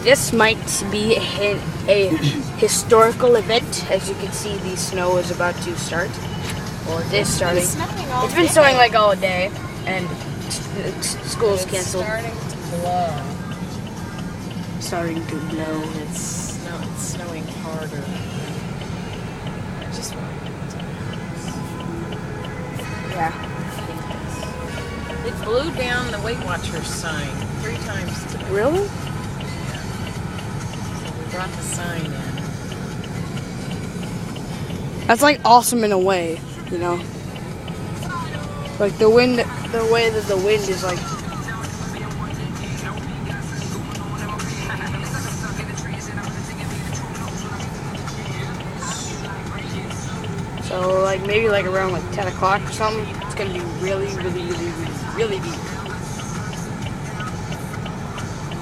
this might be a historical event. As you can see, the snow is about to start. Well, it is starting. It's been snowing like all day, and school's canceled. Starting to blow. It's snowing harder. I just want to get to the house. Yeah. It blew down the Weight Watchers sign 3 times today. Really? So we brought the sign in. That's like awesome in a way, you know. Like the way that the wind is like. So like maybe like around like 10 o'clock or something, it's gonna be really deep.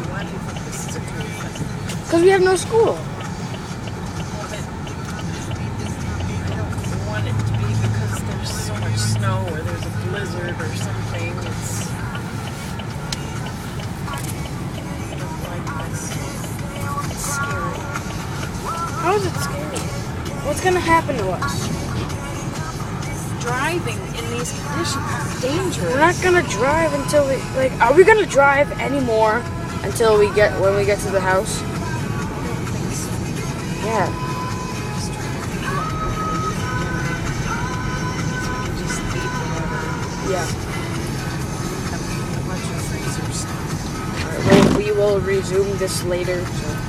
Why do you think this is a cool thing? Because we have no school. I don't want it to be because there's so much snow or there's a blizzard or something. It's like this. It's scary. How is it scary? What's gonna happen to us? Driving in these conditions is dangerous. We're not gonna drive until we like. Are we gonna drive anymore until when we get to the house? Yeah. Yeah. A bunch of freezer stuff. Alright, well, we will resume this later. So.